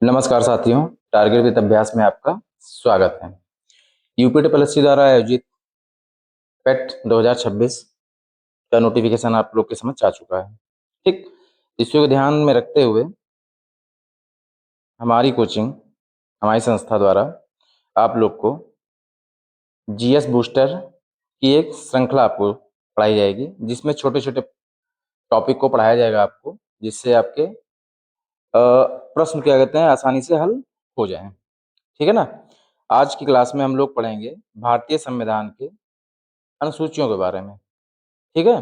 नमस्कार साथियों, target with अभ्यास में आपका स्वागत है। यूपीटीपीएससी द्वारा आयोजित पेट 2026 का नोटिफिकेशन आप लोग के समझ आ चुका है। ठीक, इसी को ध्यान में रखते हुए हमारी कोचिंग, हमारी संस्था द्वारा आप लोग को जीएस बूस्टर की एक श्रृंखला आपको पढ़ाई जाएगी, जिसमें छोटे-छोटे टॉपिक को पढ़ाया जाएगा आपको, जिससे आपके प्रश्न क्या कहते हैं आसानी से हल हो जाएँ। ठीक है ना? आज की क्लास में हम लोग पढ़ेंगे भारतीय संविधान के अनुसूचियों के बारे में, ठीक है?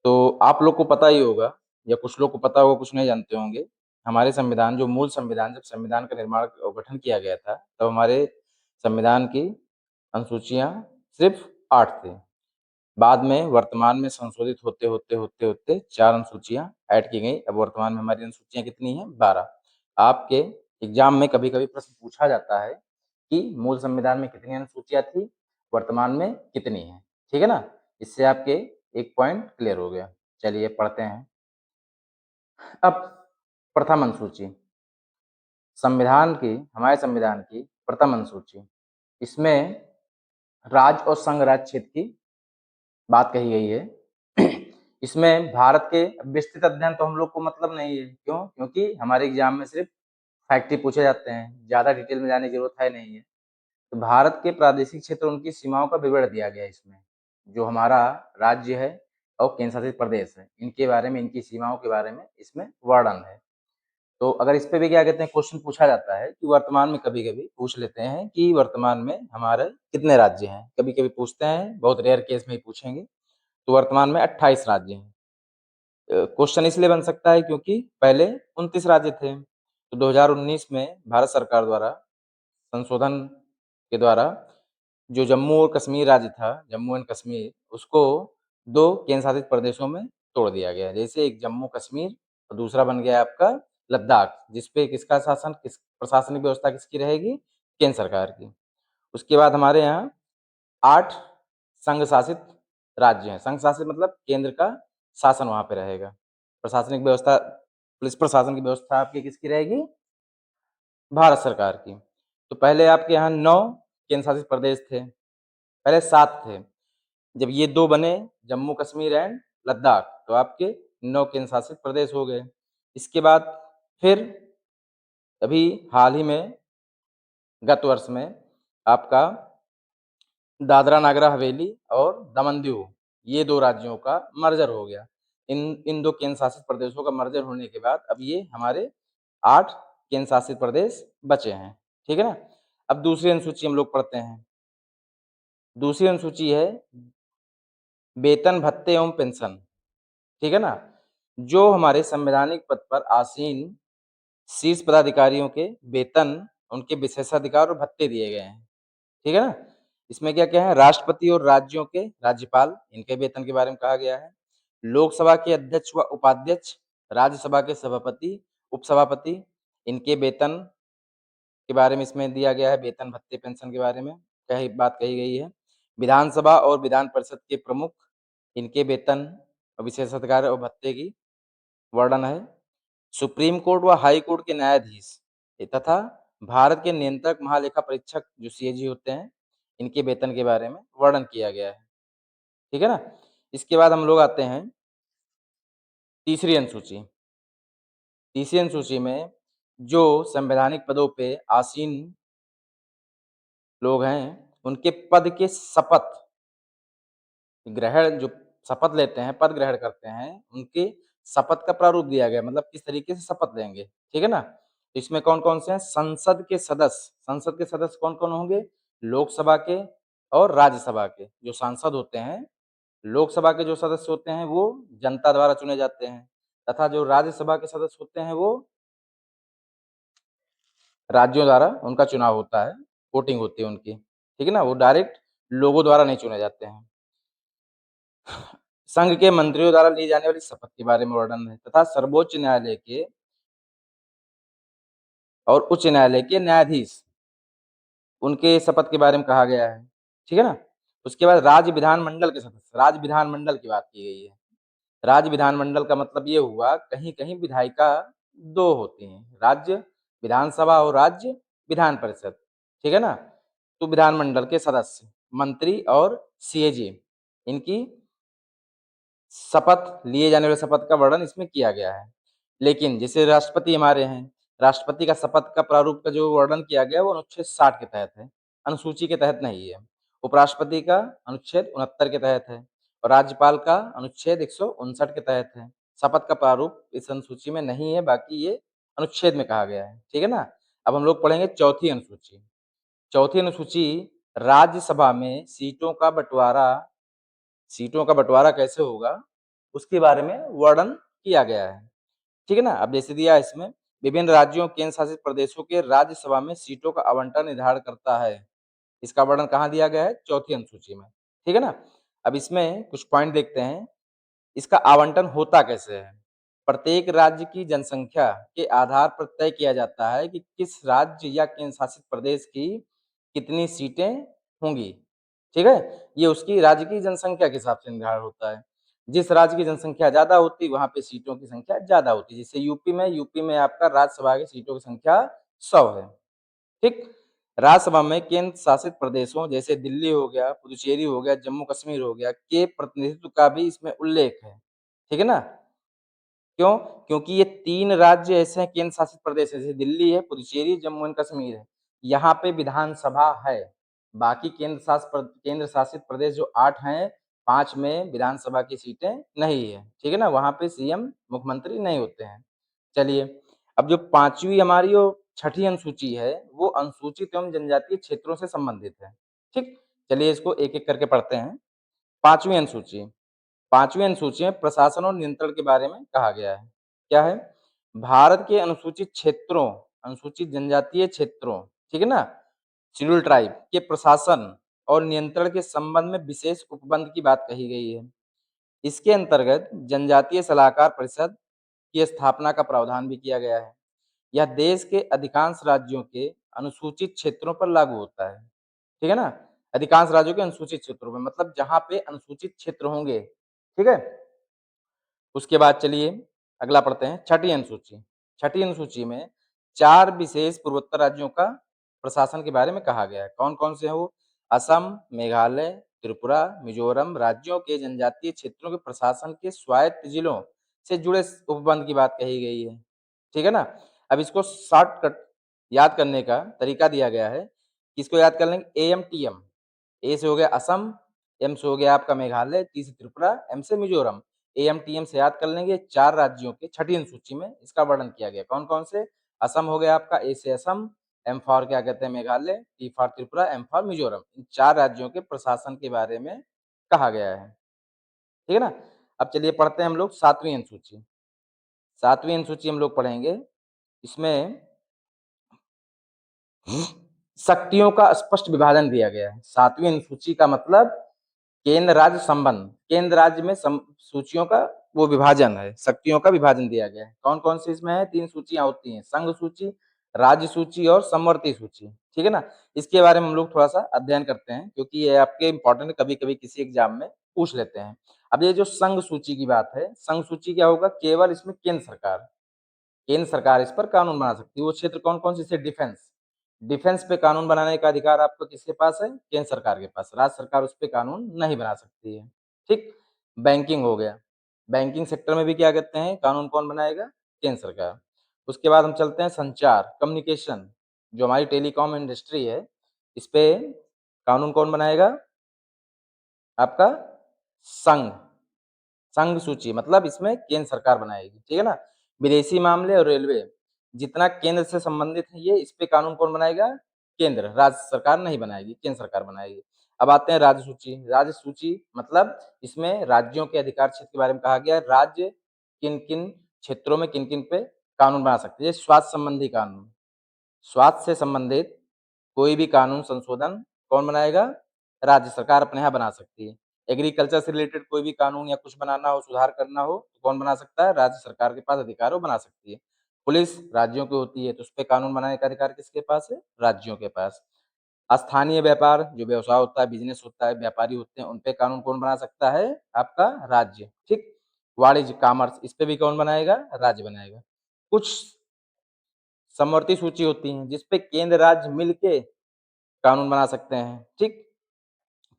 तो आप लोग को पता ही होगा या कुछ लोग को पता होगा, कुछ नहीं जानते होंगे। हमारे संविधान जो मूल संविधान जब संविधान का निर्माण और गठन किया गया था, तब हमारे संविधान की अनुसूचियाँ सिर्फ़ 8 थी। बाद में वर्तमान में संशोधित होते 4 अनुसूचियाँ ऐड की गई। अब वर्तमान में हमारी अनुसूचियाँ कितनी हैं? 12। आपके एग्ज़ाम में कभी-कभी प्रश्न पूछा जाता है कि मूल संविधान में कितनी अनुसूचियाँ थी, वर्तमान में कितनी हैं, ठीक है ना? इससे आपके एक पॉइंट क्लियर हो गया। चलिए पढ़ते हैं। अब प्रथम अनुसूची, हमारे संविधान की प्रथम अनुसूची, इसमें राज्य और संघ राज्य क्षेत्र की बात कही गई है। इसमें भारत के विस्तृत अध्ययन तो हम लोग को मतलब नहीं है। क्यों? क्योंकि हमारे एग्ज़ाम में सिर्फ़ फैक्ट ही पूछे जाते हैं, ज़्यादा डिटेल में जाने की ज़रूरत है नहीं है। तो भारत के प्रादेशिक क्षेत्र, उनकी सीमाओं का विवरण दिया गया है इसमें। जो हमारा राज्य है और केंद्र शासित प्रदेश है, इनके बारे में, इनकी सीमाओं के बारे में इसमें वर्णन है। तो अगर इस पे भी क्या कहते हैं क्वेश्चन पूछा जाता है कि वर्तमान में, कभी-कभी पूछ लेते हैं कि वर्तमान में हमारे कितने राज्य हैं? कभी-कभी पूछते हैं, बहुत रेयर केस में ही पूछेंगे। तो वर्तमान में 28 राज्य हैं। क्वेश्चन इसलिए बन सकता है क्योंकि पहले 29 राज्य थे। तो 2019 में भारत सरकार द्वारा संशोधन के द्वारा जो जम्मू और कश्मीर राज्य था, जम्मू एंड कश्मीर, उसको 2 केंद्र शासित प्रदेशों में तोड़ दिया गया है। जैसे एक जम्मू कश्मीर और दूसरा बन गया आपका लद्दाख, जिस पे किस प्रशासनिक व्यवस्था किसकी रहेगी? केंद्र सरकार की। उसके बाद हमारे यहाँ 8 संघ शासित राज्य हैं। संघ शासित मतलब केंद्र का शासन वहाँ पे रहेगा। प्रशासनिक व्यवस्था, पुलिस प्रशासन की व्यवस्था आपकी किसकी रहेगी? भारत सरकार की। तो पहले आपके यहाँ 9 केंद्र शासित प्रदेश थे, पहले 7 थे। जब ये 2 बने, जम्मू कश्मीर एंड लद्दाख, तो आपके 9 केंद्र शासित प्रदेश हो गए। इसके बाद फिर अभी हाल ही में, गत वर्ष में, आपका दादरा नागर हवेली और दमन-दीव, ये 2 राज्यों का मर्जर हो गया। इन 2 केंद्र शासित प्रदेशों का मर्जर होने के बाद अब ये हमारे 8 केंद्र शासित प्रदेश बचे हैं, ठीक है ना? अब दूसरी अनुसूची हम लोग पढ़ते हैं। दूसरी अनुसूची है वेतन, भत्ते एवं पेंशन, ठीक है ना? जो हमारे संवैधानिक पद पर आसीन शीर्ष पदाधिकारियों के वेतन, उनके विशेषाधिकार और भत्ते दिए गए हैं, ठीक है ना? इसमें क्या-क्या है? राष्ट्रपति और राज्यों के राज्यपाल, इनके वेतन के बारे में कहा गया है। लोकसभा के अध्यक्ष व उपाध्यक्ष, राज्यसभा के सभापति, उपसभापति, इनके वेतन के बारे में इसमें दिया गया है, वेतन, भत्ते, पेंशन के बारे में बात कही गई है। विधानसभा और विधान परिषद के प्रमुख, इनके वेतन और विशेषाधिकार और भत्ते की वर्णन है। सुप्रीम कोर्ट व हाई कोर्ट के न्यायाधीश तथा भारत के नियंत्रक महालेखा परीक्षक जो सीएजी होते हैं, इनके वेतन के बारे में वर्णन किया गया है, ठीक है ना? इसके बाद हम लोग आते हैं तीसरी अनुसूची। तीसरी अनुसूची में जो संवैधानिक पदों पे आसीन लोग हैं, उनके पद के शपथ ग्रहण, जो शपथ लेते हैं, पद ग्रहण करते हैं, उनके शपथ का प्रारूप दिया गया है, मतलब किस तरीके से शपथ लेंगे, ठीक है ना? तो इसमें कौन-कौन से हैं? संसद के सदस्य कौन-कौन होंगे? लोकसभा के और राज्यसभा के जो सांसद होते हैं, लोकसभा के जो सदस्य होते हैं, वो जनता द्वारा चुने जाते हैं तथा जो राज्यसभा के सदस्य होते हैं, वो राज्यों द्वारा उनका चुनाव होता है, वोटिंग होती है उनकी, ठीक है ना? वो डायरेक्ट लोगों द्वारा नहीं चुने जाते हैं। संघ के मंत्रियों द्वारा ली जाने वाली शपथ के बारे में वर्णन है तथा सर्वोच्च न्यायालय के और उच्च न्यायालय के न्यायाधीश, उनके शपथ के बारे में कहा गया है, ठीक है ना? उसके बाद राज्य विधानमंडल के सदस्य, राज्य विधानमंडल की बात की गई है। राज्य विधानमंडल का मतलब ये हुआ, कहीं-कहीं विधायिका 2 होती हैं। राज्य विधानसभा और राज्य विधान परिषद, ठीक है ना। तो विधानमंडल के सदस्य, मंत्री और सीएजी, इनकी शपथ लिए जाने वाले शपथ का वर्णन इसमें किया गया है। लेकिन जैसे राष्ट्रपति हमारे हैं, राष्ट्रपति का शपथ का प्रारूप का जो वर्णन किया गया है वो अनुच्छेद 60 के तहत है, अनुसूची के तहत नहीं है। उपराष्ट्रपति का अनुच्छेद 69 के तहत है और राज्यपाल का अनुच्छेद 159 के तहत है। शपथ का प्रारूप इस अनुसूची में नहीं है, बाकी ये अनुच्छेद में कहा गया है, ठीक है ना। अब हम लोग पढ़ेंगे चौथी अनुसूची। चौथी अनुसूची राज्यसभा में सीटों का बंटवारा कैसे होगा उसके बारे में वर्णन किया गया है, ठीक है ना। अब जैसे दिया इसमें, विभिन्न राज्यों केंद्र शासित प्रदेशों के राज्यसभा में सीटों का आवंटन निर्धारण करता है। इसका वर्णन कहाँ दिया गया है? चौथी अनुसूची में, ठीक है ना। अब इसमें कुछ पॉइंट देखते हैं, इसका आवंटन होता कैसे है। प्रत्येक राज्य की जनसंख्या के आधार पर तय किया जाता है कि किस राज्य या केंद्र शासित प्रदेश की कितनी सीटें होंगी, ठीक है। ये उसकी राज्य की जनसंख्या के हिसाब से निर्धारण होता है। जिस राज्य की जनसंख्या ज्यादा होती है वहां पे सीटों की संख्या ज्यादा होती है। जैसे यूपी में आपका राज्यसभा की सीटों की संख्या 100 है, ठीक। राज्यसभा में केंद्र शासित प्रदेशों जैसे दिल्ली हो गया, पुदुचेरी हो गया, जम्मू कश्मीर हो गया के प्रतिनिधित्व का भी इसमें उल्लेख है, ठीक है ना। क्यों? क्योंकि ये 3 राज्य ऐसे हैं केंद्र शासित प्रदेश है, जैसे दिल्ली है, पुदुचेरी, जम्मू एंड कश्मीर है। यहाँ पे विधानसभा है। बाकी केंद्र शासित प्रदेश जो 8 हैं, 5 में विधानसभा की सीटें नहीं है, ठीक है ना। वहाँ पे सीएम मुख्यमंत्री नहीं होते हैं। चलिए, अब जो 5वीं हमारी और 6ठी अनुसूची है, वो अनुसूचित एवं जनजातीय क्षेत्रों से संबंधित है, ठीक। चलिए इसको एक-एक करके पढ़ते हैं। 5वीं अनुसूची 5वीं अनुसूची में प्रशासन और नियंत्रण के बारे में कहा गया है। क्या है? भारत के अनुसूचित जनजातीय क्षेत्रों, ठीक है ना, शेड्यूल ट्राइब के प्रशासन और नियंत्रण के संबंध में विशेष उपबंध की बात कही गई है। इसके अंतर्गत जनजातीय सलाहकार परिषद की स्थापना का प्रावधान भी किया गया है। यह देश के अधिकांश राज्यों के अनुसूचित क्षेत्रों पर लागू होता है, ठीक है ना। अधिकांश राज्यों के अनुसूचित क्षेत्रों में मतलब जहाँ पे अनुसूचित क्षेत्र होंगे, ठीक है। उसके बाद चलिए अगला पढ़ते हैं, छठी अनुसूची। छठी अनुसूची में 4 विशेष पूर्वोत्तर राज्यों का प्रशासन के बारे में कहा गया है। कौन-कौन से हैं वो? असम, मेघालय, त्रिपुरा, मिजोरम राज्यों के जनजातीय क्षेत्रों के प्रशासन के स्वायत्त जिलों से जुड़े उपबंध की बात कही गई है, ठीक है ना। अब इसको शॉर्टकट याद करने का तरीका दिया गया है। किसको याद कर लेंगे? एएमटीएम। ए से हो गया असम, एम से हो गया आपका मेघालय, टी से त्रिपुरा, एम से मिजोरम। एएमटीएम से याद कर लेंगे। 4 राज्यों के छठी अनुसूची में इसका वर्णन किया गया। कौन-कौन से? असम हो गया आपका, ए से असम, एम फॉर क्या कहते हैं Meghalaya, T for Tripura, M for Mizoram. इन 4 राज्यों के प्रशासन के बारे में कहा गया है, ठीक है ना। अब चलिए पढ़ते हैं हम लोग 7वीं अनुसूची। 7वीं अनुसूची हम लोग पढ़ेंगे। इसमें शक्तियों का स्पष्ट विभाजन दिया गया है। 7वीं अनुसूची का मतलब केंद्र राज्य संबंध, केंद्र राज्य में सूचियों का वो विभाजन है, शक्तियों का विभाजन दिया गया है। कौन-कौन सी इसमें है? 3 सूचियां होती हैं, संघ सूची, राज्य सूची और समवर्ती सूची, ठीक है ना। इसके बारे में हम लोग थोड़ा सा अध्ययन करते हैं क्योंकि ये आपके इंपॉर्टेंट कभी-कभी किसी एग्जाम में पूछ लेते हैं। अब ये जो संघ सूची की बात है, संघ सूची क्या होगा? केवल इसमें केंद्र सरकार इस पर कानून बना सकती है। वो क्षेत्र कौन-कौन से? जैसे डिफेंस, डिफेंस पे कानून बनाने का अधिकार आपको किसके पास है? केंद्र सरकार के पास। राज्य सरकार उस पे कानून नहीं बना सकती है, ठीक। बैंकिंग हो गया, बैंकिंग सेक्टर में भी क्या कहते हैं कानून कौन बनाएगा? केंद्र सरकार। उसके बाद हम चलते हैं संचार, कम्युनिकेशन, जो हमारी टेलीकॉम इंडस्ट्री है, इस पे कानून कौन बनाएगा? आपका संघ। संघ सूची मतलब इसमें केंद्र सरकार बनाएगी, ठीक है ना। विदेशी मामले और रेलवे, जितना केंद्र से संबंधित है ये, इस पे कानून कौन बनाएगा? केंद्र, राज्य सरकार नहीं बनाएगी, केंद्र सरकार बनाएगी। अब आते हैं राज्य सूची। राज्य सूची मतलब इसमें राज्यों के अधिकार क्षेत्र के बारे में कहा गया है। राज्य किन-किन क्षेत्रों में किन-किन पे कानून बना सकते हैं। स्वास्थ्य संबंधी कानून, स्वास्थ्य से संबंधित कोई भी कानून संशोधन कौन बनाएगा? राज्य सरकार अपने यहाँ बना सकती है। एग्रीकल्चर से रिलेटेड कोई भी कानून या कुछ बनाना हो, सुधार करना हो, तो कौन बना सकता है? राज्य सरकार के पास अधिकार है, वो बना सकती है। पुलिस राज्यों की होती है, तो उसपे कानून बनाने का अधिकार किसके पास है? राज्यों के पास। स्थानीय व्यापार, जो व्यवसाय होता है, बिज़नेस होता है, व्यापारी होते हैं, उन पे कानून कौन बना सकता है? आपका राज्य, ठीक। वाणिज्य, कॉमर्स, इस पे भी कौन बनाएगा? राज्य बनाएगा। कुछ समवर्ती सूची होती है जिसपे केंद्र राज्य मिलके कानून बना सकते हैं। ठीक,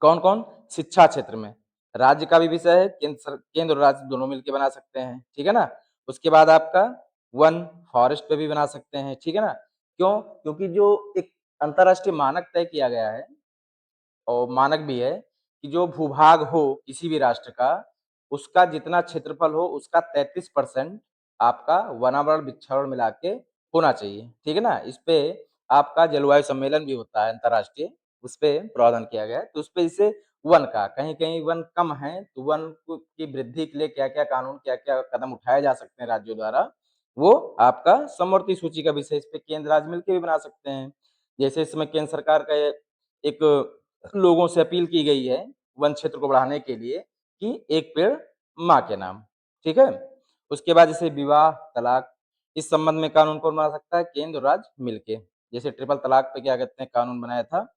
कौन कौन? शिक्षा क्षेत्र में राज्य का भी विषय है, केंद्र और राज्य दोनों मिलके बना सकते हैं। ठीक है ना। उसके बाद आपका वन फॉरेस्ट पे भी बना सकते हैं। ठीक है ना। क्यों? क्योंकि जो एक अंतरराष्ट्रीय मानक तय किया गया है और मानक भी है कि जो भूभाग हो किसी भी राष्ट्र का, उसका जितना क्षेत्रफल हो उसका 33% आपका वनावरण वृक्षावरण मिला के होना चाहिए। ठीक है ना। इस पे आपका जलवायु सम्मेलन भी होता है अंतरराष्ट्रीय, उस पे प्रावधान किया गया है। तो उस पे इसे वन का कहीं कहीं वन कम है तो वन की वृद्धि के लिए क्या क्या कानून क्या क्या कदम उठाए जा सकते हैं राज्यों द्वारा, वो आपका समवर्ती सूची का विषय। इस पे केंद्र राज्य मिलकर भी बना सकते हैं। जैसे इसमें केंद्र सरकार का एक लोगों से अपील की गई है वन क्षेत्र को बढ़ाने के लिए कि एक पेड़ माँ के नाम। ठीक है। उसके बाद जैसे विवाह तलाक, इस संबंध में कानून कौन बना सकता है? केंद्र और राज्य मिलके। जैसे ट्रिपल तलाक पे क्या कहते हैं कानून बनाया था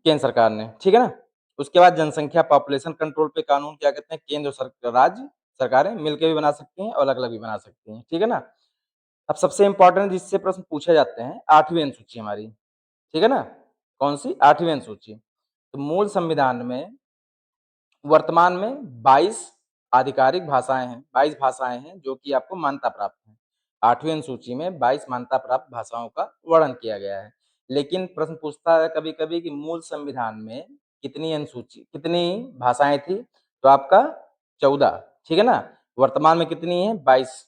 केंद्र सरकार ने। ठीक है ना। उसके बाद जनसंख्या पॉपुलेशन कंट्रोल पे कानून क्या कहते हैं? केंद्र और राज्य सरकारें मिलकर भी बना सकती हैं और अलग अलग भी बना सकती हैं। ठीक है ना। अब सबसे इंपॉर्टेंट जिससे प्रश्न पूछे जाते हैं, 8वीं अनुसूची हमारी। ठीक है ना। कौन सी? 8वीं अनुसूची। तो मूल संविधान में वर्तमान में 22 आधिकारिक भाषाएं हैं, 22 भाषाएं हैं जो कि आपको मान्यता प्राप्त है। 8वीं अनुसूची में 22 मान्यता प्राप्त भाषाओं का वर्णन किया गया है। लेकिन प्रश्न पूछता है कभी कभी कि मूल संविधान में कितनी भाषाएं थी? तो आपका 14। ठीक है ना। वर्तमान में कितनी है? 22।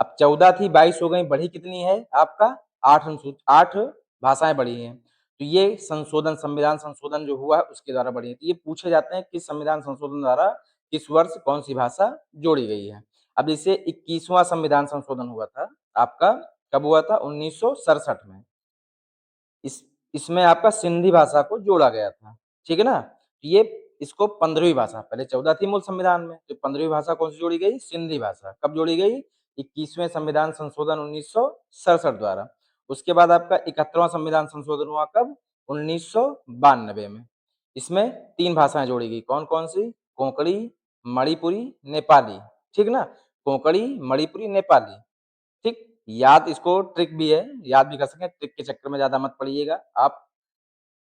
अब 14 थी 22 हो गई, बढ़ी कितनी है आपका? 8 भाषाएं बढ़ी हैं। तो ये संशोधन संविधान संशोधन जो हुआ है उसके द्वारा बढ़ी है। तो ये पूछे जाते हैं कि संविधान संशोधन द्वारा किस वर्ष कौन सी भाषा जोड़ी गई है। अब इसे 21वां संविधान संशोधन हुआ था आपका, कब हुआ था? 1967 में। इस इसमें आपका सिंधी भाषा को जोड़ा गया था। ठीक है ना। ये इसको 15वीं भाषा, पहले 14 थी मूल संविधान में, तो 15वीं भाषा कौन सी जोड़ी गई? सिंधी भाषा। कब जोड़ी गई? 21वें संविधान संशोधन 1967 द्वारा। उसके बाद आपका 71वां संविधान संशोधन हुआ कब? 1992 में। इसमें 3 भाषाएं जोड़ी गई। कौन कौन सी? कोंकणी, मणिपुरी, नेपाली। ठीक ना। कोंकणी, मणिपुरी, नेपाली। ठीक। याद इसको ट्रिक भी है, याद भी कर सकते हैं, ट्रिक के चक्कर में ज्यादा मत पड़िएगा। आप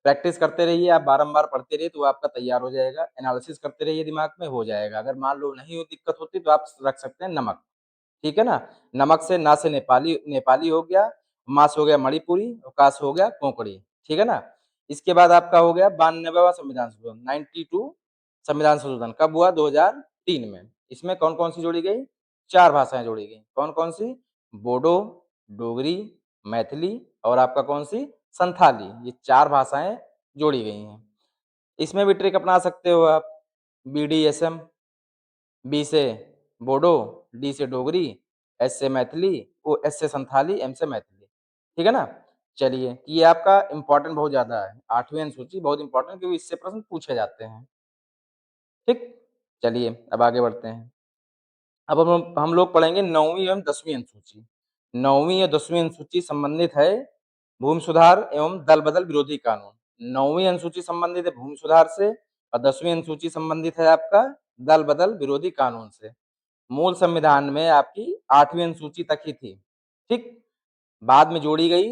प्रैक्टिस करते रहिए, आप बारंबार पढ़ते रहिए तो आपका तैयार हो जाएगा। एनालिसिस करते रहिए, दिमाग में हो जाएगा। अगर मान लो नहीं हो दिक्कत होती तो आप रख सकते हैं नमक। ठीक है ना। नमक से ना से नेपाली नेपाली हो गया, मा से हो गया मणिपुरी, और का से हो गया कोंकणी। ठीक है ना। इसके बाद आपका हो गया 92वां संविधान संशोधन, 92 संविधान संशोधन कब हुआ? 2003 में। इसमें कौन कौन सी जोड़ी गई? 4 भाषाएं जोड़ी गई। कौन कौन सी? बोडो, डोगरी, मैथिली और आपका कौन सी? संथाली। ये 4 भाषाएं जोड़ी गई हैं। इसमें भी ट्रिक अपना सकते हो आप। BDSM, बी से बोडो, डी से डोगरी, एस से मैथिली, ओ एस से संथाली, एम से मैथिली। ठीक है ना। चलिए, ये आपका इंपॉर्टेंट बहुत ज्यादा है। 8वीं अनुसूची बहुत इंपॉर्टेंट क्योंकि इससे प्रश्न पूछे जाते हैं। ठीक। चलिए अब आगे बढ़ते हैं। अब हम लोग पढ़ेंगे 9वीं एवं 10वीं अनुसूची। 9वीं या 10वीं अनुसूची संबंधित है भूमि सुधार एवं दल बदल विरोधी कानून। 9वीं अनुसूची संबंधित है भूमि सुधार से और 10वीं अनुसूची संबंधित है आपका दल बदल विरोधी कानून से। मूल संविधान में आपकी 8वीं अनुसूची तक ही थी। ठीक। बाद में जोड़ी गई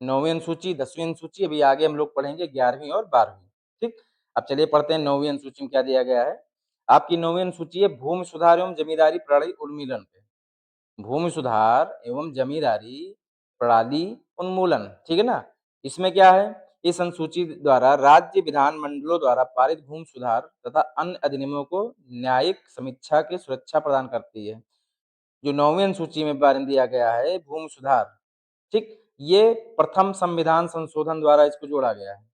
9वीं अनुसूची, 10वीं अनुसूची, अभी आगे हम लोग पढ़ेंगे 11वीं और 12वीं। ठीक। अब चलिए पढ़ते हैं 9वीं अनुसूची में क्या दिया गया है। आपकी 9वीं अनुसूची है भूमि सुधार एवं जमींदारी प्रणाली उन्मूलन पे। भूमि सुधार एवं जमींदारी प्रणाली उन्मूलन। ठीक है ना। इसमें क्या है? इस अनुसूची द्वारा राज्य विधानमंडलों द्वारा पारित भूमि सुधार तथा अन्य अधिनियमों को न्यायिक समीक्षा की सुरक्षा प्रदान करती है। जो 9वीं अनुसूची में बारे दिया गया है भूमि सुधार, ठीक, ये प्रथम संविधान संशोधन द्वारा इसको जोड़ा गया है।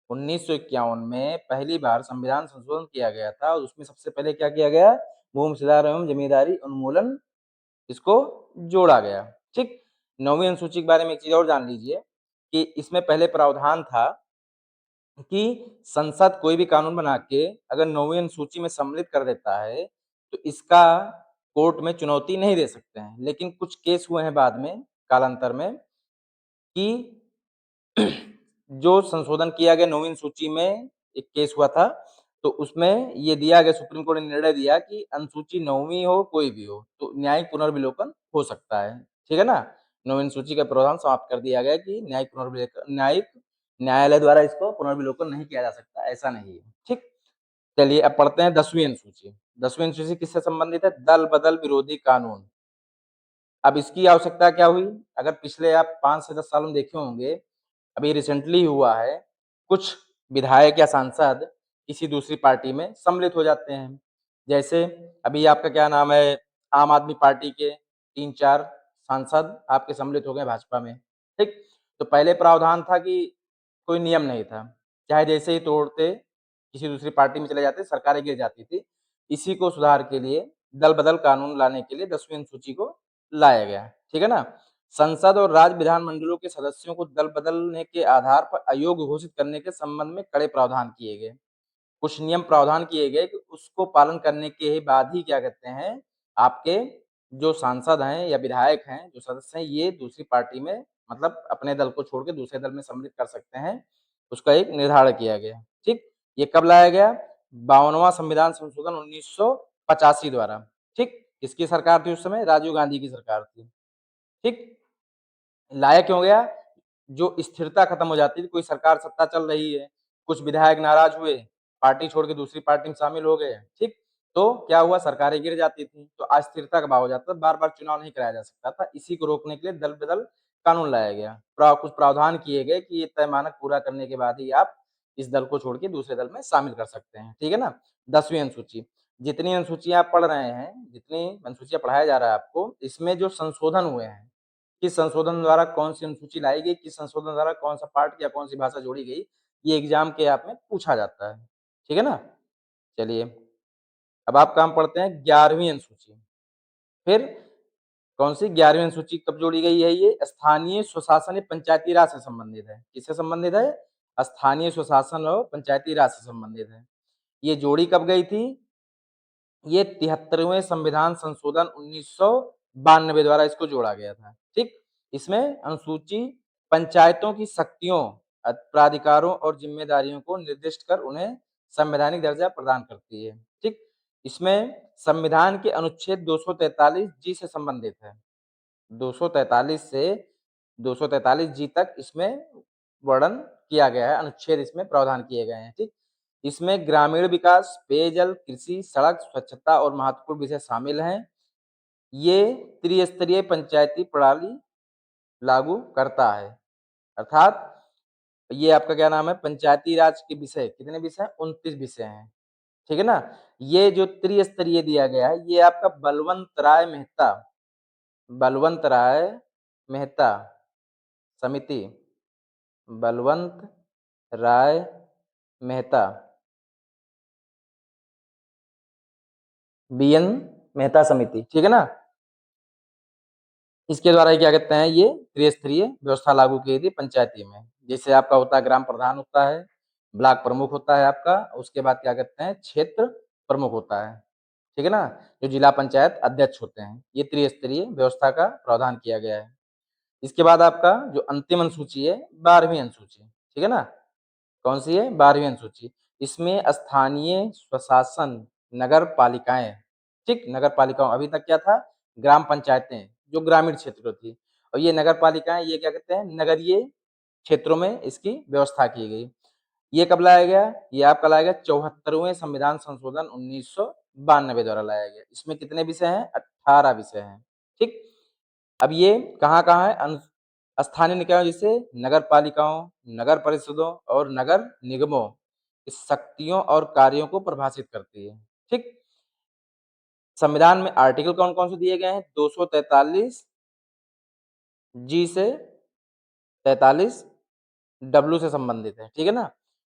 1951 में पहली बार संविधान संशोधन किया गया था और उसमें सबसे पहले क्या किया गया? भूमि सुधार एवं जमींदारी उन्मूलन, इसको जोड़ा गया। ठीक। 9वीं अनुसूची के बारे में एक चीज और जान लीजिए कि इसमें पहले प्रावधान था कि संसद कोई भी कानून बना के अगर 9वीं अनुसूची में सम्मिलित कर देता है तो इसका कोर्ट में चुनौती नहीं दे सकते हैं। लेकिन कुछ केस हुए हैं बाद में कालांतर में कि जो संशोधन किया गया 9वीं सूची में, एक केस हुआ था तो उसमें ये दिया गया, सुप्रीम कोर्ट ने निर्णय दिया कि अनुसूची 9वीं हो, कोई भी हो, तो न्यायिक पुनर्विलोकन हो सकता है। ठीक है ना? 9वीं अनुसूची का प्रावधान समाप्त कर दिया गया कि न्यायिक न्यायालय द्वारा इसको पुनर्विलोकन नहीं किया जा सकता, ऐसा नहीं है। ठीक? चलिए अब पढ़ते हैं 10वीं अनुसूची। 10वीं अनुसूची किससे संबंधित है? दल-बदल विरोधी कानून। अब इसकी आवश्यकता क्या हुई? अगर पिछले आप 5 से 10 सालों में देखे होंगे, अभी रिसेंटली हुआ है, कुछ विधायक या सांसद किसी दूसरी पार्टी में सम्मिलित हो जाते हैं। जैसे अभी आपका क्या नाम है, आम आदमी पार्टी के 3-4 सांसद आपके सम्मिलित हो गए भाजपा में, ठीक? तो पहले प्रावधान था कि कोई नियम नहीं था, चाहे जैसे ही तोड़ते किसी दूसरी पार्टी में चले जाते, सरकारें गिर जाती थी। इसी को सुधार के लिए दल-बदल कानून लाने के लिए 10वीं अनुसूची को लाया गया, ठीक है ना? संसद और राज्य विधानमंडलों के सदस्यों को दल बदलने के आधार पर अयोग्य घोषित करने के संबंध में कड़े प्रावधान किए गए। कुछ नियम प्रावधान किए गए कि उसको पालन करने के बाद ही क्या कहते हैं, आपके जो सांसद हैं या विधायक हैं, जो सदस्य हैं, ये दूसरी पार्टी में मतलब अपने दल को छोड़ के दूसरे दल में सम्मिलित कर सकते हैं, उसका एक निर्धारण किया गया। ठीक? ये कब लाया गया? 52वां संविधान संशोधन 1985 द्वारा। ठीक? किसकी सरकार थी उस समय? राजीव गांधी की सरकार थी। ठीक? लाया क्यों गया? जो स्थिरता खत्म हो जाती थी, कोई सरकार सत्ता चल रही है, कुछ विधायक नाराज हुए, पार्टी छोड़ के दूसरी पार्टी में शामिल हो गए, ठीक? तो क्या हुआ, सरकारें गिर जाती थी, तो अस्थिरता का भाव हो जाता था, बार-बार चुनाव नहीं कराया जा सकता था। इसी को रोकने के लिए दल-बदल कानून लाया गया। कुछ प्रावधान किए गए कि ये तय मानक पूरा करने के बाद ही आप इस दल को छोड़ के दूसरे दल में शामिल कर सकते हैं, ठीक है ना? 10वीं अनुसूची। जितनी अनुसूचियाँ आप पढ़ रहे हैं, जितनी अनुसूचियाँ पढ़ाया जा रहा है आपको, इसमें जो संशोधन हुए हैं, किस संशोधन द्वारा कौन-सी अनुसूची लाई गई, किस संशोधन द्वारा कौन-सा पार्ट या कौन-सी भाषा जोड़ी गई, ये एग्ज़ाम के आप में पूछा जाता है। ठीक है ना? चलिए, अब आप काम पढ़ते हैं 11वीं अनुसूची। फिर कौन-सी 11वीं अनुसूची कब जोड़ी गई है ये? स्थानीय स्वशासन या पंचायती राज से संबंधित है। किससे संबंधित है? स्थानीय स्वशासन और पंचायती राज से संबंधित है। ये जोड़ी कब गई थी? ये 73वें संविधान संशोधन 1992 द्वारा इसको जोड़ा गया था, ठीक? इसमें अनुसूची पंचायतों की शक्तियों, प्राधिकारों और जिम्मेदारियों को निर्दिष्ट कर उन्हें संवैधानिक दर्जा प्रदान करती है, ठीक? इसमें संविधान के अनुच्छेद 243 जी से संबंधित है। 243 से 243 जी तक इसमें वर्णन किया गया है, अनुच्छेद इसमें प्रावधान किए गए हैं, ठीक? इसमें ग्रामीण विकास, पेयजल, कृषि, सड़क, स्वच्छता और महत्वपूर्ण विषय शामिल हैं। ये त्रिस्तरीय पंचायती प्रणाली लागू करता है, अर्थात ये आपका क्या नाम है, पंचायती राज के विषय कितने विषय हैं? 29 विषय हैं, ठीक है ना? ये जो त्रिस्तरीय दिया गया है, ये आपका बलवंत राय मेहता समिति, बलवंत राय मेहता, बीएन मेहता समिति, ठीक है ना? इसके द्वारा ये क्या कहते हैं, ये त्रिस्तरीय व्यवस्था लागू की थी पंचायती में। जैसे आपका होता है ग्राम प्रधान होता है, ब्लॉक प्रमुख होता है आपका, उसके बाद क्या कहते हैं, क्षेत्र प्रमुख होता है, ठीक है ना? जो जिला पंचायत अध्यक्ष होते हैं, ये त्रिस्तरीय व्यवस्था का प्रावधान किया गया है। इसके बाद आपका जो अंतिम अनुसूची है, 12वीं अनुसूची, ठीक है ना? कौन-सी है? 12वीं अनुसूची। इसमें स्थानीय स्वशासन, नगर पालिकाएँ, ठीक? नगर पालिकाओं अभी तक क्या था? ग्राम पंचायतें, जो ग्रामीण क्षेत्र थी, और ये नगर पालिकाएँ, ये क्या कहते हैं? नगरीय क्षेत्रों में इसकी व्यवस्था की गई। ये कब लाया गया? ये आपका लाया गया 74वें संविधान संशोधन 1992 द्वारा लाया गया। इसमें कितने विषय हैं? 18 विषय हैं, ठीक? अब ये कहाँ-कहाँ है? स्थानीय निकायों जैसे नगर पालिकाओं, नगर परिषदों और नगर निगमों की शक्तियों और कार्यों को परिभाषित करती है, ठीक? संविधान में आर्टिकल कौन-कौन से दिए गए हैं? 243 जी से 43 डब्ल्यू से संबंधित है, ठीक है ना?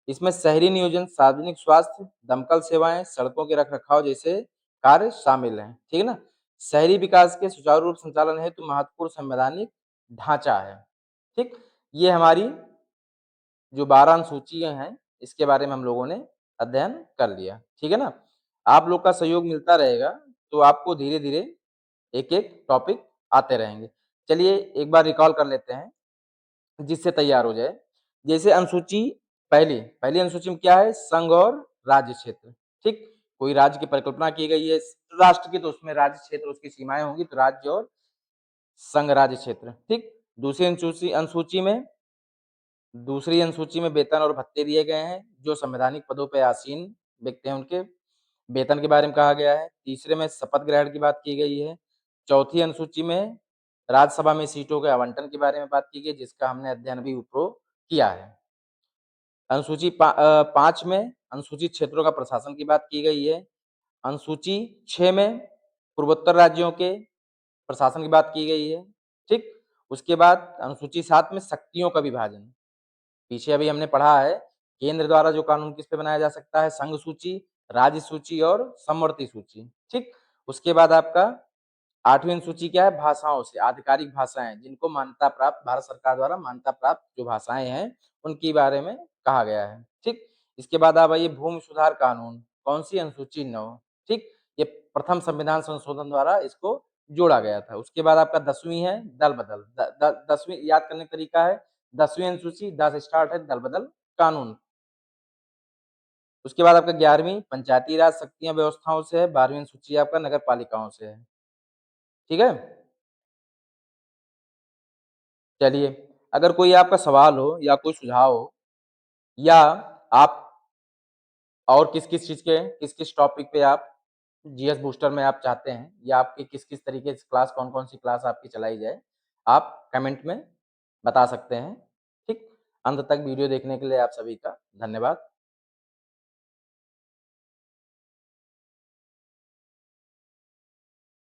इसमें शहरी नियोजन, सार्वजनिक स्वास्थ्य, दमकल सेवाएँ, सड़कों के रख-रखाव जैसे कार्य शामिल हैं, ठीक है ना? शहरी विकास के सुचारू रूप संचालन हेतु महत्वपूर्ण संवैधानिक ढाँचा है, ठीक? ये हमारी जो 12 अनुसूचियाँ हैं, इसके बारे में हम लोगों ने अध्ययन कर लिया, ठीक है ना? आप लोग का सहयोग मिलता रहेगा, तो आपको धीरे-धीरे एक-एक टॉपिक आते रहेंगे। चलिए एक बार रिकॉल कर लेते हैं, जिससे तैयार हो जाए। जैसे अनुसूची पहली अनुसूची में क्या है? संघ और राज्य क्षेत्र, ठीक? कोई राज्य की परिकल्पना की गई है राष्ट्र की, तो उसमें राज्य क्षेत्र उसकी सीमाएँ होंगी, तो राज्य और संघ राज्य क्षेत्र, ठीक? दूसरी अनुसूची में वेतन और भत्ते दिए गए हैं, जो संवैधानिक पदों पे आसीन व्यक्ति हैं उनके वेतन के बारे में कहा गया है। तीसरे में शपथ ग्रहण की बात की गई है। चौथी अनुसूची में राज्यसभा में सीटों के आवंटन के बारे में बात की गई, जिसका हमने अध्ययन अभी उपरो किया है। 5 में अनुसूचित क्षेत्रों का प्रशासन की बात की गई है। अनुसूची 6 में पूर्वोत्तर राज्यों के प्रशासन की बात की गई है, ठीक? उसके बाद अनुसूची 7 में शक्तियों का विभाजन। पीछे अभी हमने पढ़ा है, केंद्र द्वारा जो कानून किस पे बनाया जा सकता है, संघ सूची, राज्य सूची और समवर्ती सूची, ठीक? उसके बाद आपका 8वीं अनुसूची क्या है, भाषाओं से, आधिकारिक भाषाएं जिनको मान्यता प्राप्त, भारत सरकार द्वारा मान्यता प्राप्त जो भाषाएं हैं उनके बारे में कहा गया है, ठीक? इसके बाद आप आइए भूमि सुधार कानून, कौन सी अनुसूची 9, ठीक? ये प्रथम संविधान संशोधन द्वारा इसको जोड़ा गया था। उसके बाद आपका 10वीं है दल बदल, 10वीं याद करने का तरीका है, 10वीं अनुसूची 10 से स्टार्ट है, दल बदल कानून। उसके बाद आपका 11वीं पंचायती राज शक्तियां व्यवस्थाओं से है, 12वीं अनुसूची आपका नगर पालिकाओं से है, ठीक है? चलिए, अगर कोई आपका सवाल हो या कोई सुझाव हो, या आप और किस-किस चीज़ के किस-किस टॉपिक पे आप जीएस बूस्टर में आप चाहते हैं, या आपकी किस-किस तरीके से क्लास, कौन-कौन सी क्लास आपकी चलाई जाए, आप कमेंट में बता सकते हैं, ठीक? अंत तक वीडियो देखने के लिए आप सभी का धन्यवाद।